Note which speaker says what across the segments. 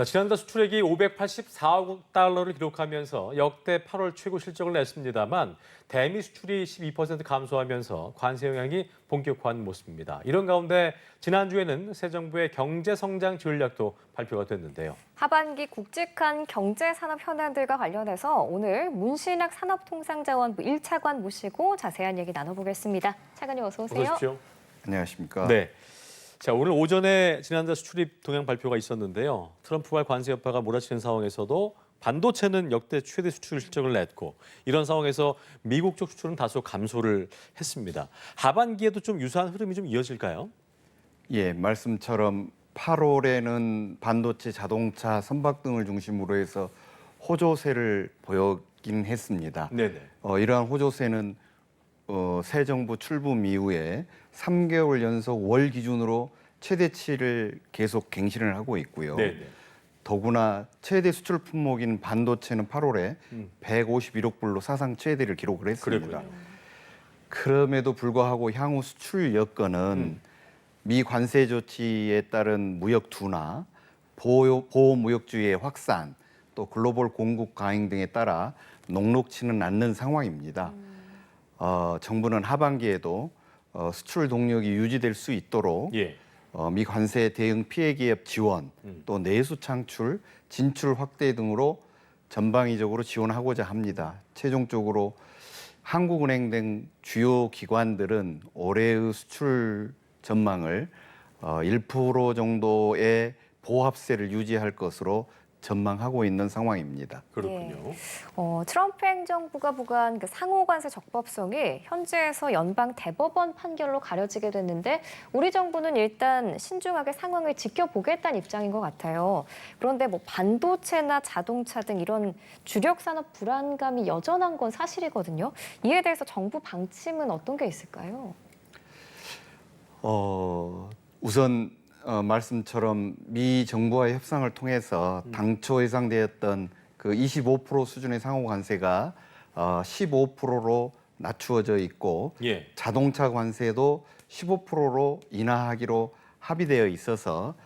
Speaker 1: 지난달 수출액이 584억 달러를 기록하면서 역대 8월 최고 실적을 냈습니다만 대미 수출이 12% 감소하면서 관세 영향이 본격화한 모습입니다. 이런 가운데 지난주에는 새 정부의 경제성장 전략도 발표가 됐는데요.
Speaker 2: 하반기 굵직한 경제산업 현안들과 관련해서 오늘 문신학 산업통상자원부 1차관 모시고 자세한 얘기 나눠보겠습니다. 차관님 어서 오세요.
Speaker 1: 어서 오십시오.
Speaker 3: 안녕하십니까.
Speaker 1: 네. 자, 오늘 오전에 지난달 수출입 동향 발표가 있었는데요. 트럼프발 관세 여파가 몰아치는 상황에서도 반도체는 역대 최대 수출 실적을 냈고 이런 상황에서 미국 쪽 수출은 다소 감소를 했습니다. 하반기에도 좀 유사한 흐름이 좀 이어질까요?
Speaker 3: 예, 말씀처럼 8월에는 반도체, 자동차, 선박 등을 중심으로 해서 호조세를 보였긴 했습니다.
Speaker 1: 네네.
Speaker 3: 이러한 호조세는 새 정부 출범 이후에 3개월 연속 월 기준으로 최대치를 계속 갱신을 하고 있고요.
Speaker 1: 네네.
Speaker 3: 더구나 최대 수출 품목인 반도체는 8월에 151억 불로 사상 최대를 기록을 했습니다.
Speaker 1: 그랬군요.
Speaker 3: 그럼에도 불구하고 향후 수출 여건은 미 관세 조치에 따른 무역 둔화, 보호 무역주의의 확산, 또 글로벌 공급 과잉 등에 따라 녹록치는 않는 상황입니다. 정부는 하반기에도 수출 동력이 유지될 수 있도록
Speaker 1: 예.
Speaker 3: 미 관세 대응 피해 기업 지원, 또 내수 창출, 진출 확대 등으로 전방위적으로 지원하고자 합니다. 최종적으로 한국은행 등 주요 기관들은 올해의 수출 전망을 1% 정도의 보합세를 유지할 것으로 전망하고 있는 상황입니다.
Speaker 1: 그렇군요.
Speaker 2: 트럼프 행정부가 부과한 그 상호관세 적법성이 현재에서 연방 대법원 판결로 가려지게 됐는데 우리 정부는 일단 신중하게 상황을 지켜보겠다는 입장인 것 같아요. 그런데 뭐 반도체나 자동차 등 이런 주력 산업 불안감이 여전한 건 사실이거든요. 이에 대해서 정부 방침은 어떤 게 있을까요?
Speaker 3: 우선 말씀처럼 미 정부와의 협상을 통해서 당초 예상되었던 그 25% 수준의 상호 관세가 15%로 낮추어져 있고
Speaker 1: 예.
Speaker 3: 자동차 관세도 15%로 인하하기로 합의되어 있어서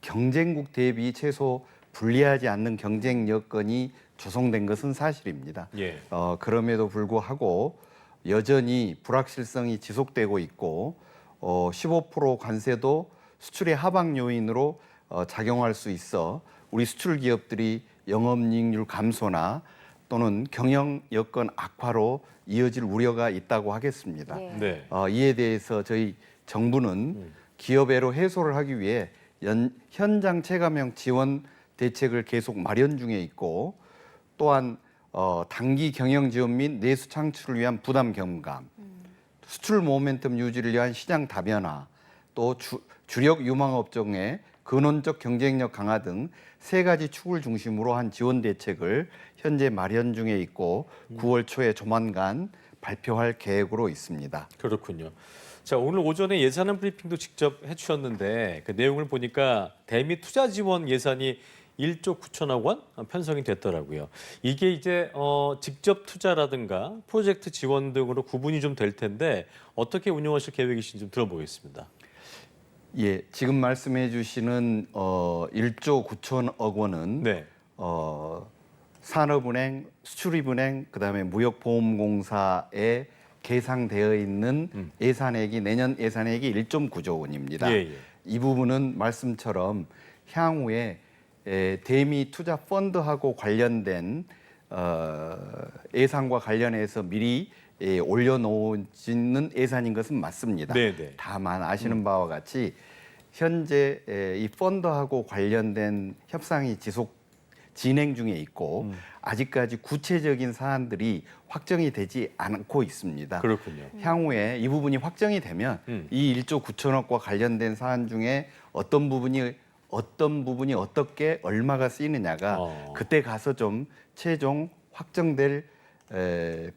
Speaker 3: 경쟁국 대비 최소 불리하지 않는 경쟁 여건이 조성된 것은 사실입니다.
Speaker 1: 예.
Speaker 3: 그럼에도 불구하고 여전히 불확실성이 지속되고 있고 15% 관세도 수출의 하방 요인으로 작용할 수 있어 우리 수출 기업들이 영업이익률 감소나 또는 경영 여건 악화로 이어질 우려가 있다고 하겠습니다.
Speaker 2: 예.
Speaker 1: 네.
Speaker 3: 이에 대해서 저희 정부는 기업애로 해소를 하기 위해 현장 체감형 지원 대책을 계속 마련 중에 있고 또한 단기 경영 지원 및 내수 창출을 위한 부담 경감, 수출 모멘텀 유지를 위한 시장 다변화, 또 주력 유망 업종의 근원적 경쟁력 강화 등 세 가지 축을 중심으로 한 지원 대책을 현재 마련 중에 있고 9월 초에 조만간 발표할 계획으로 있습니다.
Speaker 1: 그렇군요. 자, 오늘 오전에 예산안 브리핑도 직접 해주셨는데 그 내용을 보니까 대미 투자 지원 예산이 1조 9천억 원 편성이 됐더라고요. 이게 이제 직접 투자라든가 프로젝트 지원 등으로 구분이 좀 될 텐데 어떻게 운영하실 계획이신지 좀 들어보겠습니다.
Speaker 3: 예, 지금 말씀해 주시는 1조 9천억 원은
Speaker 1: 네.
Speaker 3: 산업은행, 수출입은행, 그다음에 무역보험공사에 계상되어 있는 예산액이 내년 예산액이 1.9조 원입니다.
Speaker 1: 예, 예.
Speaker 3: 이 부분은 말씀처럼 향후에 대미 투자 펀드하고 관련된 예산과 관련해서 미리 올려놓는 예산인 것은 맞습니다.
Speaker 1: 네네.
Speaker 3: 다만 아시는 바와 같이 현재 이 펀드하고 관련된 협상이 진행 중에 있고 아직까지 구체적인 사안들이 확정이 되지 않고 있습니다.
Speaker 1: 그렇군요.
Speaker 3: 향후에 이 부분이 확정이 되면 이 1조 9천억과 관련된 사안 중에 어떤 부분이 어떻게 얼마가 쓰이느냐가 그때 가서 좀 최종 확정될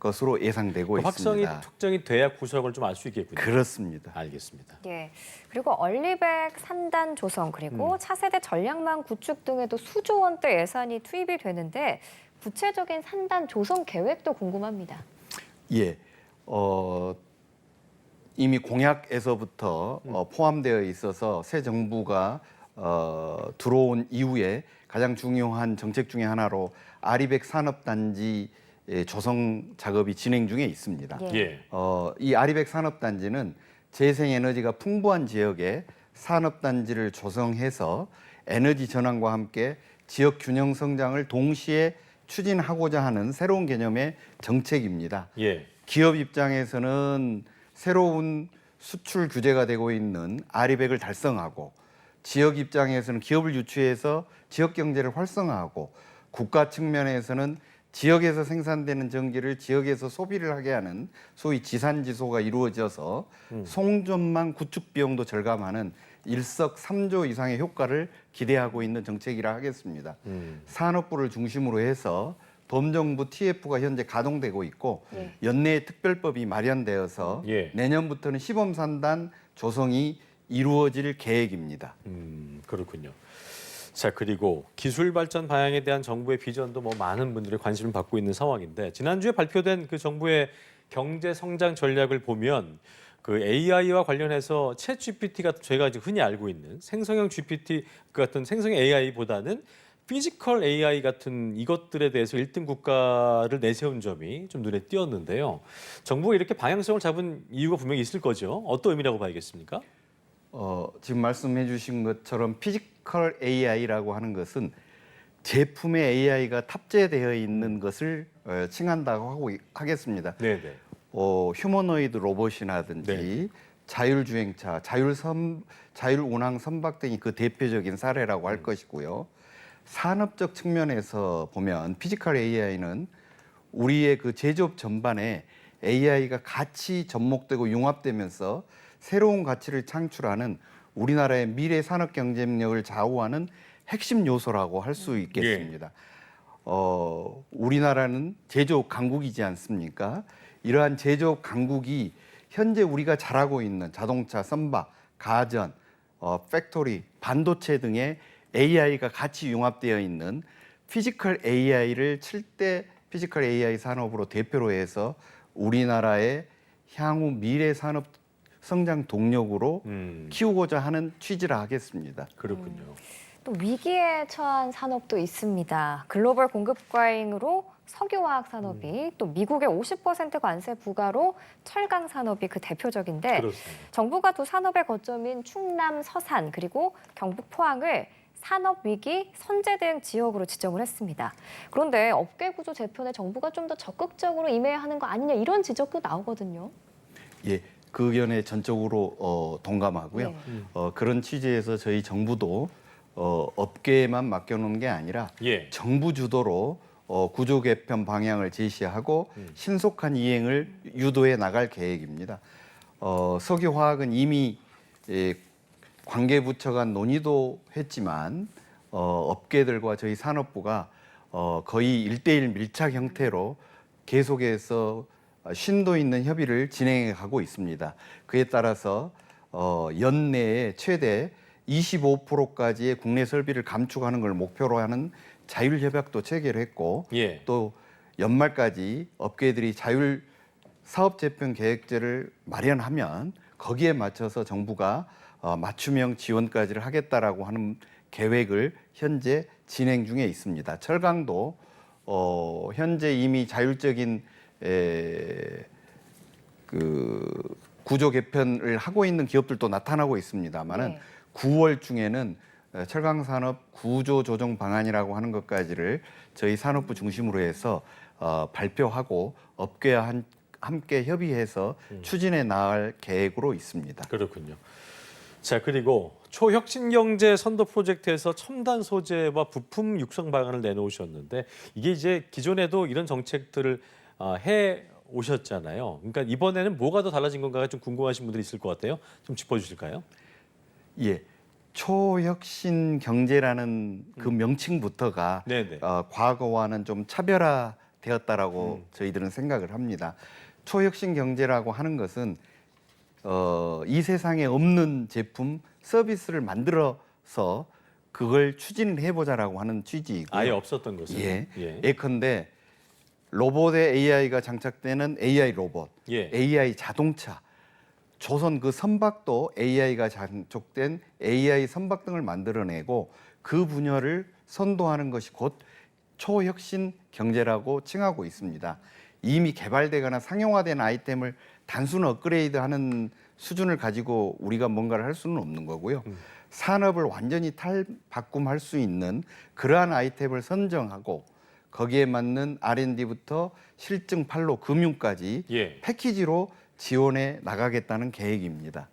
Speaker 3: 것으로 예상되고
Speaker 1: 확성이
Speaker 3: 있습니다.
Speaker 1: 특정이 돼야 구성을 좀 알 수 있겠군요.
Speaker 3: 그렇습니다.
Speaker 1: 알겠습니다.
Speaker 2: 예. 그리고 얼리백 산단 조성 그리고 차세대 전략망 구축 등에도 수조 원대 예산이 투입이 되는데 구체적인 산단 조성 계획도 궁금합니다.
Speaker 3: 예, 이미 공약에서부터 포함되어 있어서 새 정부가 들어온 이후에 가장 중요한 정책 중에 하나로 아리백 산업단지 조성 작업이 진행 중에 있습니다.
Speaker 2: 예.
Speaker 1: 예.
Speaker 3: 이 아리백 산업단지는 재생에너지가 풍부한 지역에 산업단지를 조성해서 에너지 전환과 함께 지역 균형 성장을 동시에 추진하고자 하는 새로운 개념의 정책입니다.
Speaker 1: 예.
Speaker 3: 기업 입장에서는 새로운 수출 규제가 되고 있는 아리백을 달성하고 지역 입장에서는 기업을 유치해서 지역 경제를 활성화하고 국가 측면에서는 지역에서 생산되는 전기를 지역에서 소비를 하게 하는 소위 지산지소가 이루어져서 송전망 구축 비용도 절감하는 일석삼조 이상의 효과를 기대하고 있는 정책이라 하겠습니다. 산업부를 중심으로 해서 범정부 TF가 현재 가동되고 있고
Speaker 2: 예.
Speaker 3: 연내에 특별법이 마련되어서
Speaker 1: 예.
Speaker 3: 내년부터는 시범산단 조성이 이루어질 계획입니다.
Speaker 1: 그렇군요. 자, 그리고 기술 발전 방향에 대한 정부의 비전도 뭐 많은 분들의 관심을 받고 있는 상황인데 지난주에 발표된 그 정부의 경제 성장 전략을 보면 그 AI와 관련해서 챗 GPT가 저희가 이제 흔히 알고 있는 생성형 GPT 같은 생성형 AI보다는 피지컬 AI 같은 이것들에 대해서 1등 국가를 내세운 점이 좀 눈에 띄었는데요. 정부가 이렇게 방향성을 잡은 이유가 분명히 있을 거죠. 어떤 의미라고 봐야겠습니까?
Speaker 3: 지금 말씀해 주신 것처럼 피지컬 AI라고 하는 것은 제품에 AI가 탑재되어 있는 것을 칭한다고 하겠습니다.
Speaker 1: 네네.
Speaker 3: 휴머노이드 로봇이라든지
Speaker 1: 네.
Speaker 3: 자율주행차, 자율운항 선박 등이 그 대표적인 사례라고 할 것이고요. 산업적 측면에서 보면 피지컬 AI는 우리의 그 제조업 전반에 AI가 같이 접목되고 융합되면서 새로운 가치를 창출하는 우리나라의 미래 산업 경쟁력을 좌우하는 핵심 요소라고 할 수 있겠습니다. 우리나라는 제조업 강국이지 않습니까? 이러한 제조업 강국이 현재 우리가 잘하고 있는 자동차, 선박, 가전, 팩토리, 반도체 등의 AI가 같이 융합되어 있는 피지컬 AI를 7대 피지컬 AI 산업으로 대표로 해서 우리나라의 향후 미래 산업 성장 동력으로 키우고자 하는 취지라 하겠습니다.
Speaker 1: 그렇군요.
Speaker 2: 또 위기에 처한 산업도 있습니다. 글로벌 공급 과잉으로 석유화학 산업이 또 미국의 50% 관세 부과로 철강 산업이 그 대표적인데
Speaker 1: 그렇습니다.
Speaker 2: 정부가 두 산업의 거점인 충남 서산 그리고 경북 포항을 산업 위기 선제 대응 지역으로 지정을 했습니다. 그런데 업계 구조 재편에 정부가 좀 더 적극적으로 임해야 하는 거 아니냐 이런 지적도 나오거든요.
Speaker 3: 예, 그 의견에 전적으로 동감하고요.
Speaker 2: 네.
Speaker 3: 그런 취지에서 저희 정부도 업계에만 맡겨놓은 게 아니라
Speaker 1: 예.
Speaker 3: 정부 주도로 구조 개편 방향을 제시하고 신속한 이행을 유도해 나갈 계획입니다. 석유화학은 이미 관계부처 간 논의도 했지만 업계들과 저희 산업부가 거의 1대1 밀착 형태로 계속해서 심도 있는 협의를 진행해 가고 있습니다. 그에 따라서 연내에 최대 25%까지의 국내 설비를 감축하는 걸 목표로 하는 자율협약도 체결을 했고
Speaker 1: 예.
Speaker 3: 또 연말까지 업계들이 자율 사업 재편 계획제를 마련하면 거기에 맞춰서 정부가 맞춤형 지원까지를 하겠다라고 하는 계획을 현재 진행 중에 있습니다. 철강도 현재 이미 자율적인 그 구조 개편을 하고 있는 기업들도 나타나고 있습니다만은
Speaker 2: 네.
Speaker 3: 9월 중에는 철강 산업 구조 조정 방안이라고 하는 것까지를 저희 산업부 중심으로 해서 발표하고 업계와 함께 협의해서 추진해 나갈 계획으로 있습니다.
Speaker 1: 그렇군요. 자, 그리고 초혁신경제 선도 프로젝트에서 첨단 소재와 부품 육성 방안을 내놓으셨는데 이게 이제 기존에도 이런 정책들을 해 오셨잖아요. 그러니까 이번에는 뭐가 더 달라진 건가가 좀 궁금하신 분들이 있을 것 같아요. 좀 짚어주실까요?
Speaker 3: 예, 초혁신 경제라는 그 명칭부터가
Speaker 1: 네네.
Speaker 3: 과거와는 좀 차별화되었다라고 저희들은 생각을 합니다. 초혁신 경제라고 하는 것은 이 세상에 없는 제품, 서비스를 만들어서 그걸 추진을 해보자라고 하는 취지이고요.
Speaker 1: 아예 없었던 것은.
Speaker 3: 예,
Speaker 1: 예.
Speaker 3: 예컨대 로봇에 AI가 장착되는 AI 로봇,
Speaker 1: 예.
Speaker 3: AI 자동차, 조선 그 선박도 AI가 장착된 AI 선박 등을 만들어내고 그 분야를 선도하는 것이 곧 초혁신 경제라고 칭하고 있습니다. 이미 개발되거나 상용화된 아이템을 단순 업그레이드하는 수준을 가지고 우리가 뭔가를 할 수는 없는 거고요. 산업을 완전히 탈바꿈할 수 있는 그러한 아이템을 선정하고 거기에 맞는 R&D부터 실증 판로 금융까지
Speaker 1: 예.
Speaker 3: 패키지로 지원해 나가겠다는 계획입니다.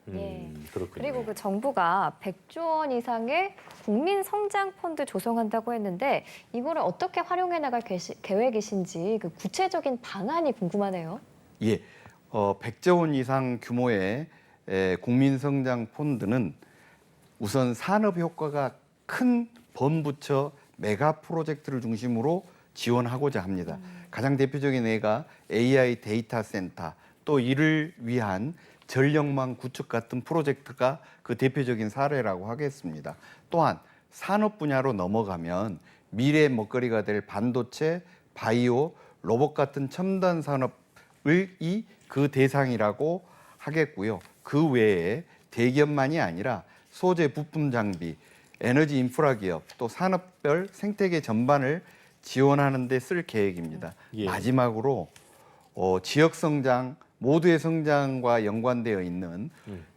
Speaker 1: 그렇군요.
Speaker 2: 그리고 그 정부가 100조 원 이상의 국민 성장 펀드 조성한다고 했는데 이거를 어떻게 활용해 나갈 계획이신지 그 구체적인 방안이 궁금하네요.
Speaker 3: 예, 100조 원 이상 규모의 국민성장 펀드는 우선 산업 효과가 큰 범부처 메가 프로젝트를 중심으로 지원하고자 합니다. 가장 대표적인 예가 AI 데이터 센터, 또 이를 위한 전력망 구축 같은 프로젝트가 그 대표적인 사례라고 하겠습니다. 또한 산업 분야로 넘어가면 미래의 먹거리가 될 반도체, 바이오, 로봇 같은 첨단 산업을 그 대상이라고 하겠고요. 그 외에 대기업만이 아니라 소재 부품 장비, 에너지 인프라 기업, 또 산업별 생태계 전반을 지원하는 데 쓸 계획입니다.
Speaker 1: 예.
Speaker 3: 마지막으로 지역 성장, 모두의 성장과 연관되어 있는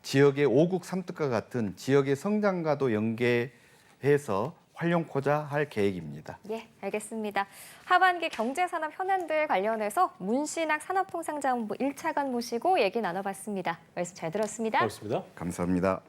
Speaker 3: 지역의 5국 3특과 같은 지역의 성장과도 연계해서 활용코자 할 계획입니다.
Speaker 2: 예, 알겠습니다. 하반기 경제산업 현안들 관련해서 문신학 산업통상자원부 1차관 모시고 얘기 나눠봤습니다. 말씀 잘 들었습니다.
Speaker 1: 고맙습니다.
Speaker 3: 감사합니다.